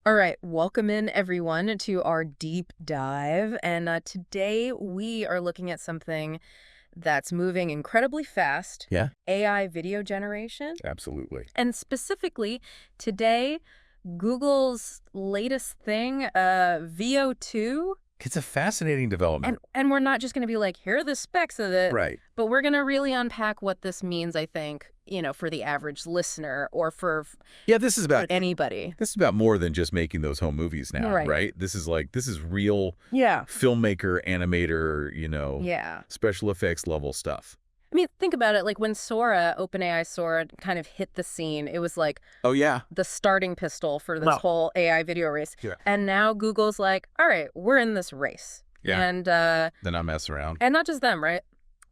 All right, welcome in everyone to our deep dive. And today we are looking at something that's moving incredibly fast. Yeah, AI video generation. absolutely. And specifically, today, Google's latest thing, VO2. It's a fascinating development. And we're not just going to be like, here are the specs of it. Right. But we're going to really unpack what this means, I think, for the average listener or for Yeah, this is about anybody. this is about more than just making those home movies now, Right. right? This is real Yeah. filmmaker, animator, Yeah. special effects level stuff. I mean, think about it. Like when Sora, OpenAI Sora, kind of hit the scene, it was like Oh yeah. the starting pistol for this Well, whole AI video race. Yeah. And now Google's like, all right, we're in this race. Yeah. And Then I mess around. not just them, right?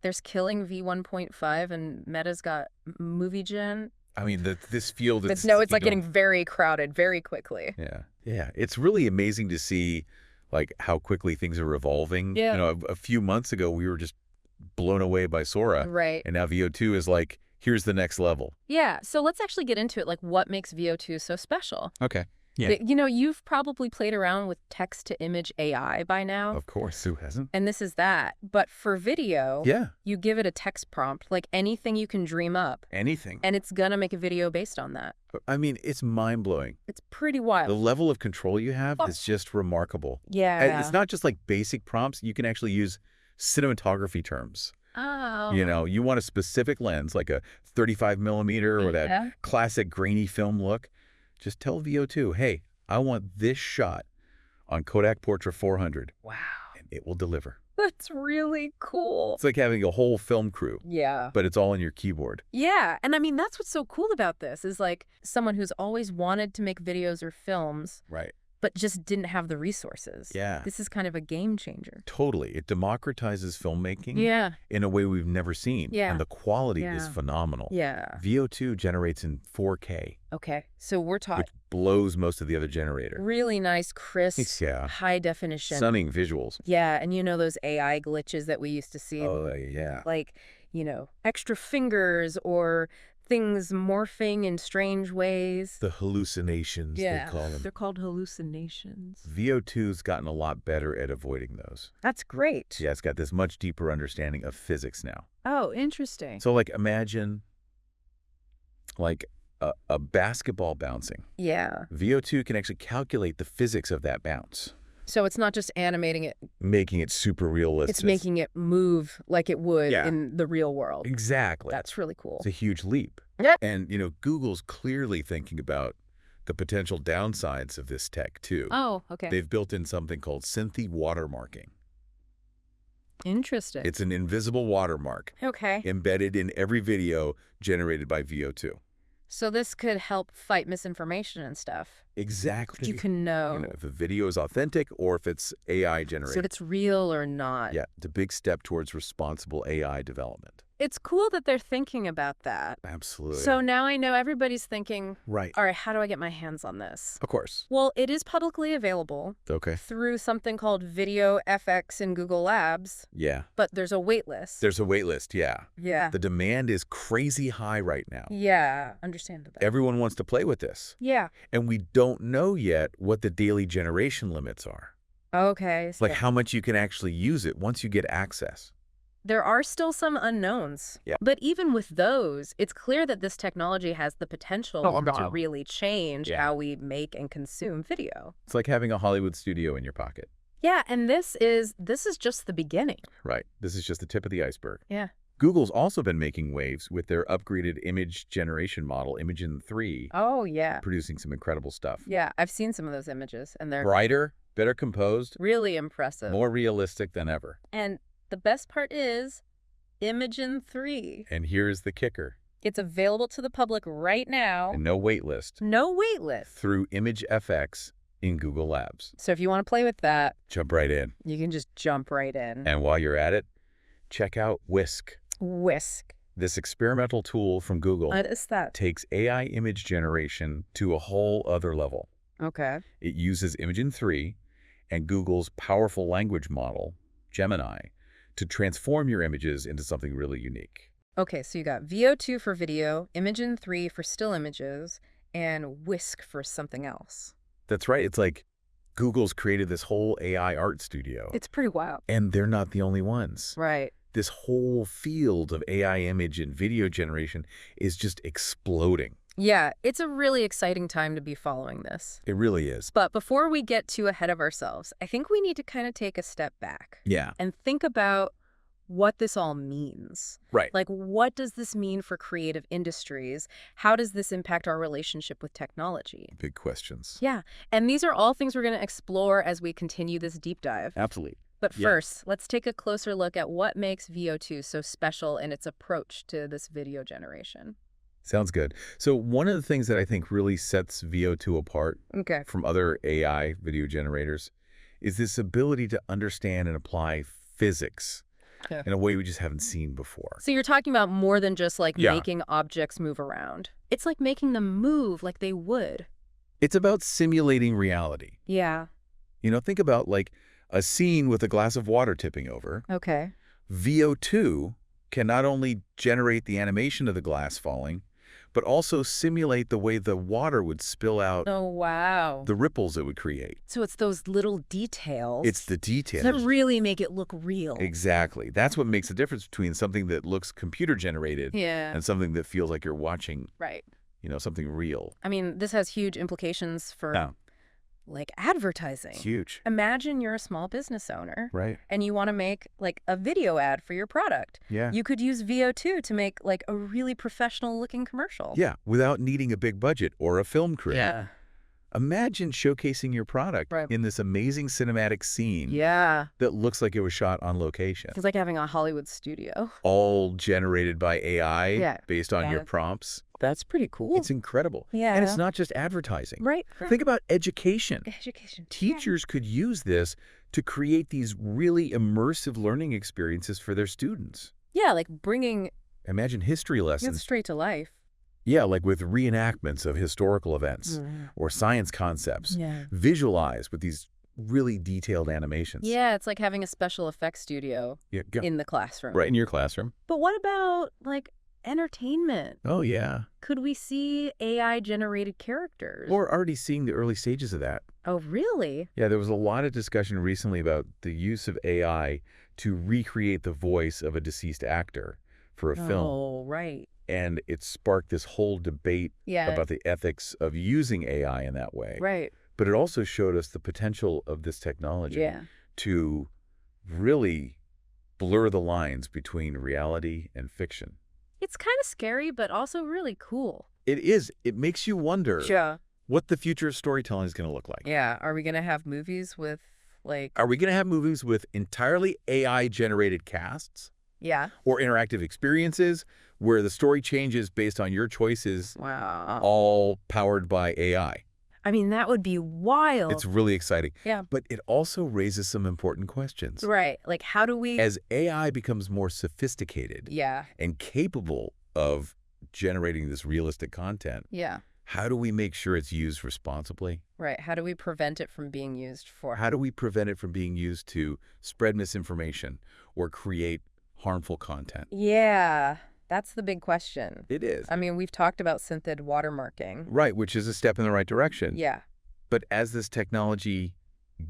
There's Killing V1.5 and Meta's got Imagen. I mean, this field is It's like getting very crowded very quickly. Yeah. Yeah. It's really amazing to see like how quickly things are evolving. Yeah. A few months ago we were just blown away by Sora. Right. And now VO2 is like, here's the next level. Yeah. So let's actually get into it. Like what makes VO2 so special? Okay. Yeah. You've probably played around with text-to-image AI by now. Of course, who hasn't? And this is that. But for video, Yeah. you give it a text prompt, like anything you can dream up, Anything. and it's going to make a video based on that. I mean, it's mind-blowing. It's pretty The wild. level of control you have is just remarkable. And Yeah. it's not just like basic prompts. You can actually use cinematography terms. Oh. You want a specific lens, like a 35 millimeter or that Yeah. classic grainy film look. Just tell VO2, hey, I want this shot on Kodak Portra 400, Wow. and it will deliver. That's really cool. It's like having a whole film crew, Yeah. but it's all on your keyboard. Yeah. And I mean, that's what's so cool about this is like someone who's always wanted to make videos or films, Right. but just didn't have the resources. Yeah. This is kind of a game changer. Totally. It democratizes filmmaking Yeah. in a way we've never seen. Yeah. And the quality is Yeah. phenomenal. Yeah. VO2 generates in 4K, Okay. So we're talking which blows most of the other generator. really nice, crisp, Yeah. high definition. Stunning visuals. Yeah, and those AI glitches that we used to see, Oh, yeah. like, extra fingers or things morphing in strange ways. The hallucinations, they call them. They're called hallucinations. VO2's gotten a lot better at avoiding those. That's great. Yeah, it's got this much deeper understanding of physics now. Oh, interesting. So, like, imagine, like, a basketball bouncing. Yeah. VO2 can actually calculate the physics of that bounce, So it's not just animating it, making it super realistic. it's making it move like it would Yeah. in the real world. Exactly. That's really cool. It's a huge leap. Yeah. And, Google's clearly thinking about the potential downsides of this tech, too. Oh, okay. They've built in something called Synthy watermarking. Interesting. It's an invisible watermark Okay. embedded in every video generated by VO2. So this could help fight misinformation and stuff. Exactly. You can know. If a video is authentic or if it's AI So generated. it's real or not. Yeah, it's a big step towards responsible AI development. It's cool that they're thinking about that. Absolutely. So now I know everybody's thinking, Right. all right, how do I get my hands on this? Of course. Well, it is publicly available Okay. through something called Video FX in Google Labs, Yeah. but there's a wait list. There's a wait list, yeah. Yeah. The demand is crazy high right now. Yeah, understandable. Everyone wants to play with this. Yeah. And we don't know yet what the daily generation limits are. Okay. So Like how much you can actually use it once you get access. there are still some unknowns. Yeah. But even with those, it's clear that this technology has the potential to really change Yeah. how we make and consume video. It's like having a Hollywood studio in your pocket. Yeah, and this is just the beginning. Right. This is just the tip of the iceberg. Yeah. Google's also been making waves with their upgraded image generation model, Imagen 3, Oh, yeah. producing some incredible stuff. Yeah, I've seen some of those images, and they're Brighter, better composed, really impressive. more realistic than ever. And the best part is Imagen 3. And here's the kicker. It's available to the public right now. And no wait list. No wait list. Through Image FX in Google Labs. So if you want to play with that, Jump right in. you can just jump right in. And while you're at it, check out Whisk. Whisk. This experimental tool from Google What is that? takes AI image generation to a whole other level. Okay. It uses Imagen 3 and Google's powerful language model, Gemini, to transform your images into something really unique. Okay, so you got VO2 for video, Imagen 3 for still images, and Whisk for something else. That's right. It's like Google's created this whole AI art studio, It's pretty wild. and they're not the only ones. Right. This whole field of AI image and video generation is just exploding. Yeah, it's a really exciting time to be following this. It really is. But before we get too ahead of ourselves, I think we need to kind of take a step back Yeah. and think about what this all means. Right. Like, what does this mean for creative industries? How does this impact our relationship with technology? Big questions. Yeah, and these are all things we're going to explore as we continue this deep dive. Absolutely. But Yeah. first, let's take a closer look at what makes VO2 so special in its approach to this video generation. Sounds good. So one of the things that I think really sets VO2 apart Okay. from other AI video generators is this ability to understand and apply physics Yeah. in a way we just haven't seen before. So you're talking about more than just like Yeah. making objects move around. It's like making them move like they would. It's about simulating reality. Yeah. Think about like a scene with a glass of water tipping over. Okay. VO2 can not only generate the animation of the glass falling, but also simulate the way the water would spill out, Oh, wow. the ripples it would create. So it's those little details It's the details. that really make it look real. Exactly. That's what makes the difference between something that looks computer generated Yeah. and something that feels like you're watching, Right. something real. I mean, this has huge implications for Yeah. like advertising. It's huge. Imagine you're a small business owner Right. and you want to make like a video ad for your product. Yeah. You could use VO2 to make like a really professional looking commercial. Yeah, without needing a big budget or a film crew. Yeah. Imagine showcasing your product Right. in this amazing cinematic scene Yeah. that looks like it was shot on location. It's like having a Hollywood studio. All generated by AI Yeah. based on your Yeah. prompts. That's pretty cool. It's incredible. Yeah. And it's not just advertising. Right. Think about education. Education. Teachers could use this to create these really immersive learning experiences for their students. Yeah, like bringing Imagine history it lessons. straight to life. Yeah, like with reenactments of historical events Mm. or science concepts. Yeah. Visualized with these really detailed animations. Yeah, it's like having a special effects studio Yeah, in the classroom. right in your classroom. But what about like entertainment? Oh, yeah. Could we see AI generated characters? We're already seeing the early stages of that. Oh, really? Yeah, there was a lot of discussion recently about the use of AI to recreate the voice of a deceased actor for a film. Oh, right. And it sparked this whole debate Yeah. about the ethics of using AI in that way. Right. But it also showed us the potential of this technology Yeah. to really blur the lines between reality and fiction. It's kind of scary, but also really cool. It is. It makes you wonder Yeah. what the future of storytelling is going to look like. Yeah. Are we going to have movies with like, Are we going to have movies with entirely AI-generated casts yeah. or interactive experiences where the story changes based on your choices, Wow. all powered by AI? I mean, that would be wild. It's really exciting. Yeah. But it also raises some important questions. Right. Like, how do we? As AI becomes more sophisticated Yeah. and capable of generating this realistic content, Yeah. how do we make sure it's used responsibly? Right. How do we prevent it from being used for? How do we prevent it from being used to spread misinformation or create harmful content? Yeah. That's the big question. It is. I mean, we've talked about synthid watermarking. Right, which is a step in the right direction. Yeah. But as this technology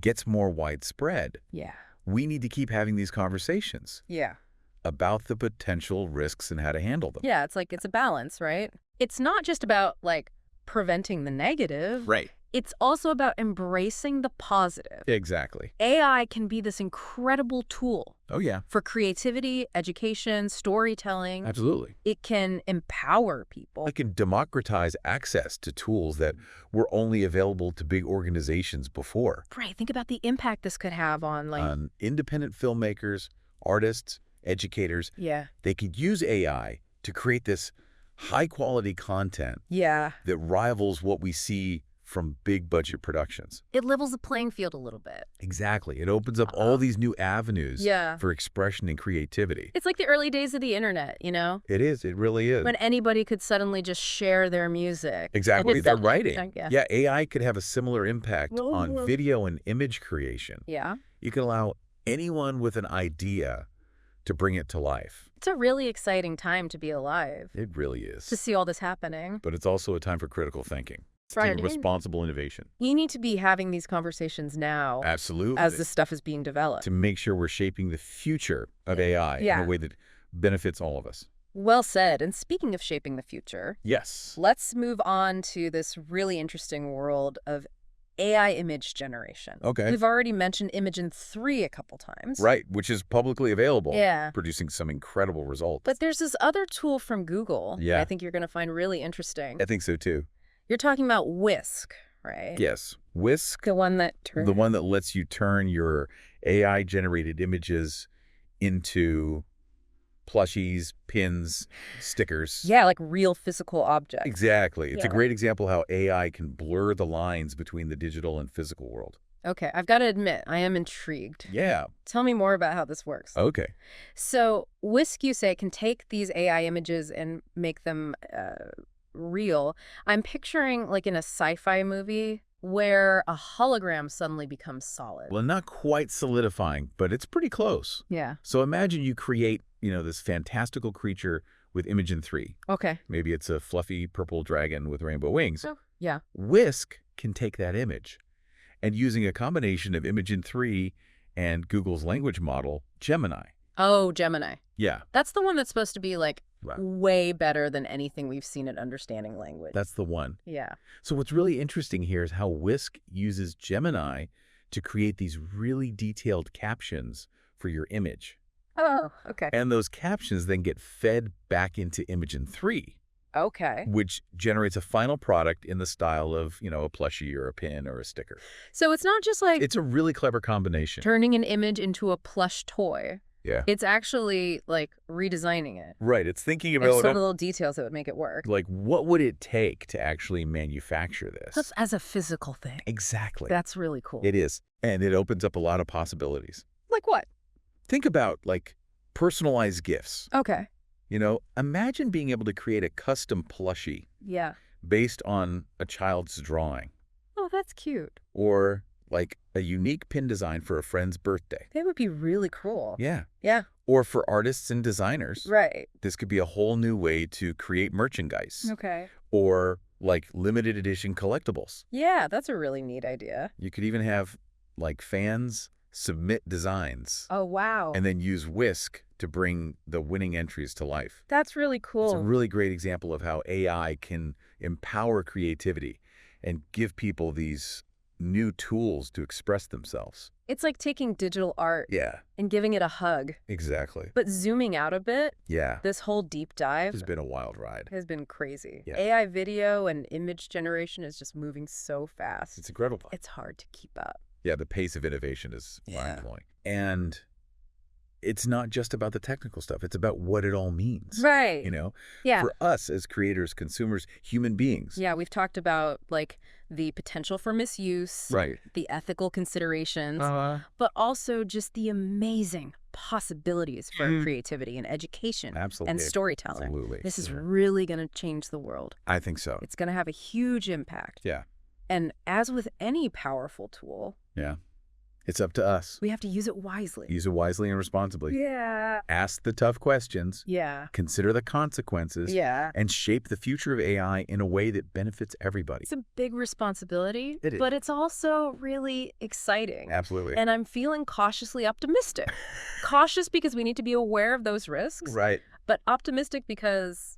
gets more widespread, Yeah. we need to keep having these conversations Yeah. about the potential risks and how to handle them. Yeah. It's like, it's a balance, right? It's not just about like preventing the negative. Right. It's also about embracing the positive. Exactly. AI can be this incredible tool Oh, yeah. for creativity, education, storytelling. Absolutely. It can empower people. It can democratize access to tools that were only available to big organizations before. Right. Think about the impact this could have on like, On independent filmmakers, artists, educators, yeah. they could use AI to create this high-quality content Yeah. that rivals what we see from big budget productions. It levels the playing field a little bit. Exactly. It opens up all these new avenues Yeah. for expression and creativity. It's like the early days of the internet, you know? It is. It really is. When anybody could suddenly just share their music. Exactly. They're writing. Yeah. Yeah, AI could have a similar impact on video and image creation. Yeah. You can allow anyone with an idea to bring it to life. It's a really exciting time to be alive, It really to is. see all this happening. But it's also a time for critical thinking. to Right. responsible innovation. You need to be having these conversations now Absolutely. as this stuff is being developed. To make sure we're shaping the future of AI in Yeah. a way that benefits all of us. Well said. And speaking of shaping the future, Yes. let's move on to this really interesting world of AI image generation. Okay. We've already mentioned Imagen 3 a couple times. Right, which is publicly available. Yeah. Producing some incredible results. But there's this other tool from Google Yeah. that I think you're going to find really interesting. I think so too. You're talking about Whisk, right? Yes. Whisk, The one that the one that lets you turn your AI-generated images into plushies, pins, stickers. Yeah, like real physical objects. Exactly. It's a Yeah. great example how AI can blur the lines between the digital and physical world. Okay, I've got to admit, I am intrigued. Yeah. Tell me more about how this works. Okay. So, Whisk, you say, can take these AI images and make them real. I'm picturing like in a sci-fi movie where a hologram suddenly becomes solid. Well, not quite solidifying, but it's pretty close. Yeah. So imagine you create, this fantastical creature with Imagen 3. Okay. Maybe it's a fluffy purple dragon with rainbow wings. Oh, yeah. Whisk can take that image, and using a combination of Imagen 3 and Google's language model, Gemini. Oh, Gemini. Yeah, That's the one that's supposed to be like Right. way better than anything we've seen at understanding language. that's the one. Yeah. So what's really interesting here is how Whisk uses Gemini to create these really detailed captions for your image. Oh, okay. And those captions then get fed back into Imagen 3, Okay. which generates a final product in the style of, a plushie or a pin or a sticker. So it's not just like It's a really clever combination. turning an image into a plush toy. Yeah. It's actually like redesigning it. Right. It's thinking It's about sort of little details that would make it work. like what would it take to actually manufacture this? Plus, as a physical thing. Exactly. That's really cool. It is. And it opens up a lot of possibilities. Like what? Think about like personalized gifts. Okay. Imagine being able to create a custom plushie Yeah. based on a child's drawing, Oh, that's cute. or like a unique pin design for a friend's birthday. That would be really cool. Yeah. Yeah. Or for artists and designers, Right. this could be a whole new way to create merchandise, Okay. or like limited edition collectibles. Yeah, that's a really neat idea. You could even have like fans submit designs Oh, wow. and then use Whisk to bring the winning entries to life. That's really It's a cool. really great example of how AI can empower creativity and give people these new tools to express themselves. It's like taking digital art Yeah, and giving it a hug. exactly. But zooming out a bit, Yeah, this whole deep dive it's been a wild ride. has been crazy. Yeah. AI video and image generation is just moving so fast. It's incredible. It's hard to keep up. Yeah, the pace of innovation is Yeah. mind-blowing. And it's not just about the technical stuff. It's about what it all means. Right. Yeah. For us as creators, consumers, human beings. Yeah, we've talked about like the potential for misuse, Right. the ethical considerations, Uh, but also just the amazing possibilities for creativity and education absolutely. and storytelling. Absolutely. This is Yeah. really going to change the world. I think so. It's going to have a huge impact. Yeah. And as with any powerful tool, Yeah. It's up to us. we have to use it wisely. Use it wisely and responsibly. Yeah. Ask the tough questions. Yeah. Consider the consequences. Yeah. And shape the future of AI in a way that benefits everybody. It's a big responsibility, It is. but it's also really exciting. Absolutely. And I'm feeling cautiously optimistic. Cautious because we need to be aware of those risks, Right. but optimistic because,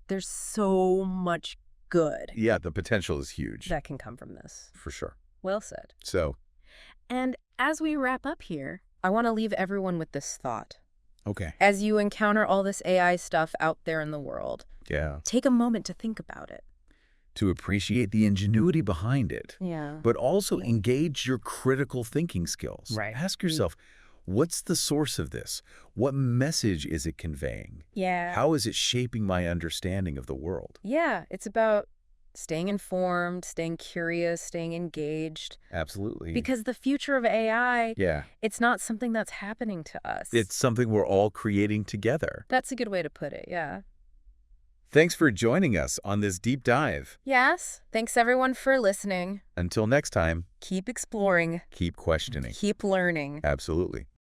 there's so much good Yeah, the potential is huge. that can come from this. For sure. Well said. So, And as we wrap up here, I want to leave everyone with this thought. okay. As you encounter all this AI stuff out there in the world, Yeah. take a moment to think about it. To appreciate the ingenuity behind it, Yeah. but also engage your critical thinking skills. Right. Ask yourself, what's the source of this? What message is it conveying? Yeah. How is it shaping my understanding of the world? Yeah, it's about staying informed, staying curious, staying engaged. Absolutely. Because the future of AI, yeah, it's not something that's happening to us. it's something we're all creating together. That's a good way to put it, yeah. Thanks for joining us on this deep dive. Yes. Thanks, everyone, for listening. Until next time, Keep exploring. keep questioning. Keep learning. Absolutely.